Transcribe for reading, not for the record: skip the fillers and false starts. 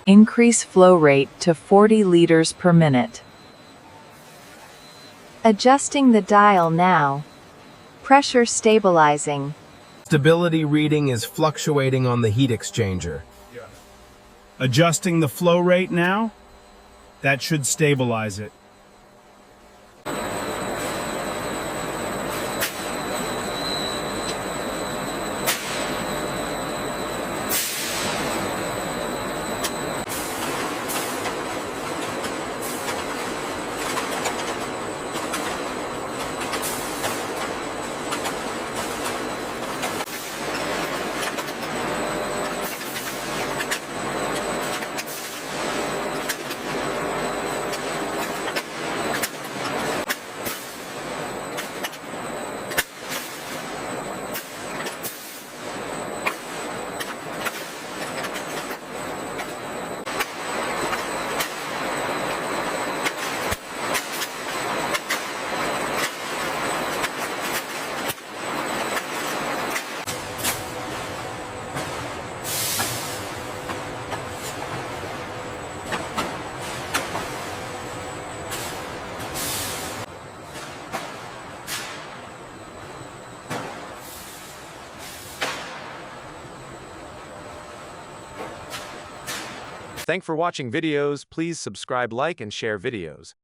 Increase flow rate to 40 liters per minute. Adjusting the dial now. Pressure stabilizing. Stability reading is fluctuating on the heat exchanger. Adjusting the flow rate now. That should stabilize it. Thanks for watching videos. Please subscribe, like, and share videos.